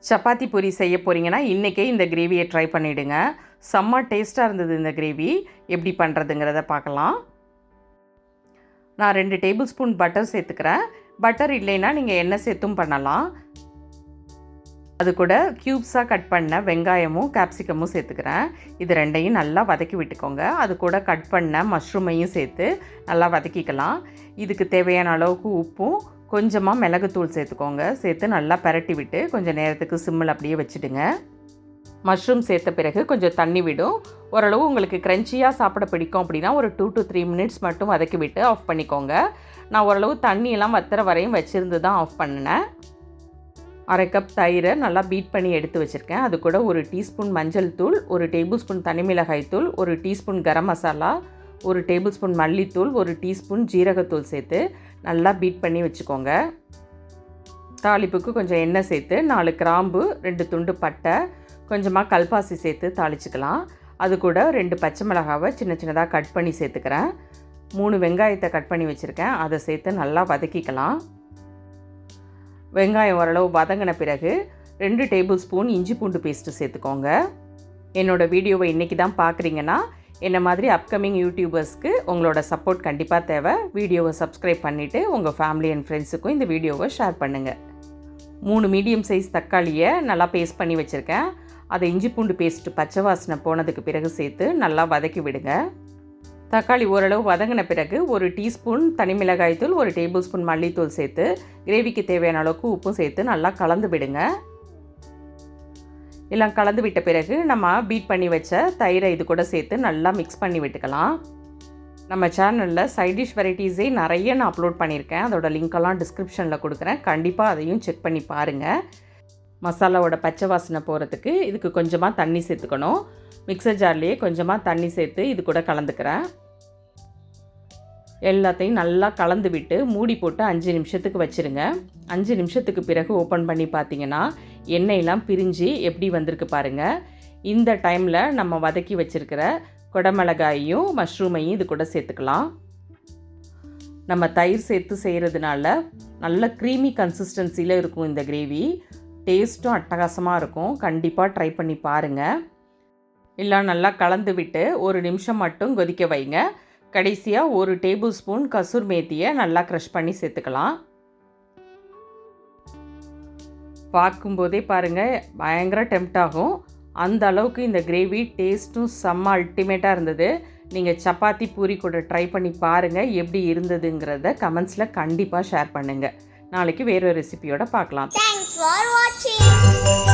சப்பாத்தி பூரி செய்ய போகிறீங்கன்னா இன்றைக்கே இந்த கிரேவியை ட்ரை பண்ணிவிடுங்க. செம்ம டேஸ்ட்டாக இருந்தது. இந்த கிரேவி எப்படி பண்ணுறதுங்கிறத பார்க்கலாம். நான் 2 டேபிள் ஸ்பூன் பட்டர் சேர்த்துக்கிறேன். பட்டர் இல்லைன்னா நீங்கள் எண்ணெய் சேர்த்தும் பண்ணலாம். அது கூட க்யூப்ஸாக கட் பண்ண வெங்காயமும் கேப்சிகமும் சேர்த்துக்கிறேன். இது ரெண்டையும் நல்லா வதக்கி விட்டுக்கோங்க. அது கூட கட் பண்ண மஷ்ரூமையும் சேர்த்து நல்லா வதக்கிக்கலாம். இதுக்கு தேவையான அளவுக்கு உப்பும் கொஞ்சமாக மிளகுத்தூள் சேர்த்துக்கோங்க. சேர்த்து நல்லா பரட்டி விட்டு கொஞ்சம் நேரத்துக்கு சிம்மில் அப்படியே வச்சுடுங்க. மஷ்ரூம் சேர்த்த பிறகு கொஞ்சம் தண்ணி விடும். ஓரளவு உங்களுக்கு க்ரன்ச்சியாக சாப்பிட பிடிக்கும் அப்படின்னா ஒரு 2 to 3 மினிட்ஸ் மட்டும் வதக்கி விட்டு ஆஃப் பண்ணிக்கோங்க. நான் ஓரளவு தண்ணியெல்லாம் வத்துற வரையும் வச்சுருந்து தான் ஆஃப் பண்ணினேன். 1/2 கப் தயிரை நல்லா பீட் பண்ணி எடுத்து வச்சுருக்கேன். அது கூட 1 டீஸ்பூன் மஞ்சள் தூள், 1 டேபிள் ஸ்பூன் தனிமிளகாய் தூள், 1 teaspoon garam masala, 1 table spoon மல்லித்தூள், 1 டீஸ்பூன் ஜீரகத்தூள் சேர்த்து நல்லா பீட் பண்ணி வச்சுக்கோங்க. தாளிப்புக்கு கொஞ்சம் எண்ணெய் சேர்த்து 4 கிராம்பு, 2 துண்டு பட்டை, கொஞ்சமாக கல்பாசி சேர்த்து தாளிச்சுக்கலாம். அது கூட 2 பச்சை மிளகாவை சின்ன சின்னதாக கட் பண்ணி சேர்த்துக்கிறேன். 3 வெங்காயத்தை கட் பண்ணி வச்சுருக்கேன். அதை சேர்த்து நல்லா வதக்கிக்கலாம். வெங்காயம் ஓரளவு வதங்கின பிறகு 2 டேபிள் ஸ்பூன் இஞ்சி பூண்டு பேஸ்ட்டு சேர்த்துக்கோங்க. என்னோடய வீடியோவை இன்றைக்கி தான் பார்க்குறீங்கன்னா என்ன மாதிரி அப்கமிங் யூடியூபர்ஸ்க்கு உங்களோட சப்போர்ட் கண்டிப்பாக தேவை. வீடியோவை சப்ஸ்கிரைப் பண்ணிவிட்டு உங்கள் ஃபேமிலி அண்ட் ஃப்ரெண்ட்ஸுக்கும் இந்த வீடியோவை ஷேர் பண்ணுங்கள். 3 மீடியம் சைஸ் தக்காளியை நல்லா பேஸ்ட் பண்ணி வச்சுருக்கேன். அதை இஞ்சி பூண்டு பேஸ்ட்டு பச்சை வாசனை போனதுக்கு பிறகு சேர்த்து நல்லா வதக்கி விடுங்க. தக்காளி ஓரளவு வதங்கின பிறகு 1 டீஸ்பூன் தனிமிளகாய் தூள், 1 டேபிள் ஸ்பூன் மல்லித்தூள் சேர்த்து கிரேவிக்கு தேவையான அளவுக்கு உப்பும் சேர்த்து நல்லா கலந்து விடுங்க. எல்லாம் கலந்து விட்ட பிறகு நம்ம பீட் பண்ணி வச்ச தயிரை இது கூட சேர்த்து நல்லா மிக்ஸ் பண்ணி விட்டுக்கலாம். நம்ம சேனலில் சைட் டிஷ் வெரைட்டிஸே நிறைய நான் அப்லோட் பண்ணியிருக்கேன். அதோட லிங்க்கெல்லாம் டிஸ்கிரிப்ஷனில் கொடுக்குறேன். கண்டிப்பாக அதையும் செக் பண்ணி பாருங்கள். மசாலாவோட பச்சை வாசனை போகிறதுக்கு இதுக்கு கொஞ்சமாக தண்ணி சேர்த்துக்கணும். மிக்சர் ஜார்லேயே கொஞ்சமாக தண்ணி சேர்த்து இது கூட கலந்துக்கிறேன். எல்லாத்தையும் நல்லா கலந்து விட்டு மூடி போட்டு 5 நிமிஷத்துக்கு வச்சுருங்க. 5 நிமிஷத்துக்கு பிறகு ஓப்பன் பண்ணி பார்த்தீங்கன்னா எண்ணெயெல்லாம் பிரிஞ்சு எப்படி வந்திருக்கு பாருங்கள். இந்த டைமில் நம்ம வதக்கி வச்சுருக்கிற குடமிளகாயையும் மஷ்ரூமையும் இது கூட சேர்த்துக்கலாம். நம்ம தயிர் சேர்த்து செய்கிறதுனால நல்ல க்ரீமி கன்சிஸ்டன்சியில் இருக்கும் இந்த கிரேவி. டேஸ்ட்டும் அட்டகாசமாக இருக்கும். கண்டிப்பாக ட்ரை பண்ணி பாருங்கள். எல்லாம் நல்லா கலந்து விட்டு 1 நிமிஷம் மட்டும் கொதிக்க வைங்க. கடைசியாக 1 டேபிள் ஸ்பூன் கசூர் மேத்தியை நல்லா க்ரஷ் பண்ணி சேர்த்துக்கலாம். பார்க்கும்போதே பாருங்கள் பயங்கர டெம்ப்ட் ஆகும். அந்த அளவுக்கு இந்த கிரேவி டேஸ்ட்டும் செம்ம அல்டிமேட்டாக இருந்தது. நீங்கள் சப்பாத்தி பூரி கூட ட்ரை பண்ணி பாருங்கள். எப்படி இருந்ததுங்கிறத கமெண்ட்ஸில் கண்டிப்பாக ஷேர் பண்ணுங்கள். நாளைக்கு வேறொரு ரெசிபியோட பார்க்கலாம். Thanks for watching.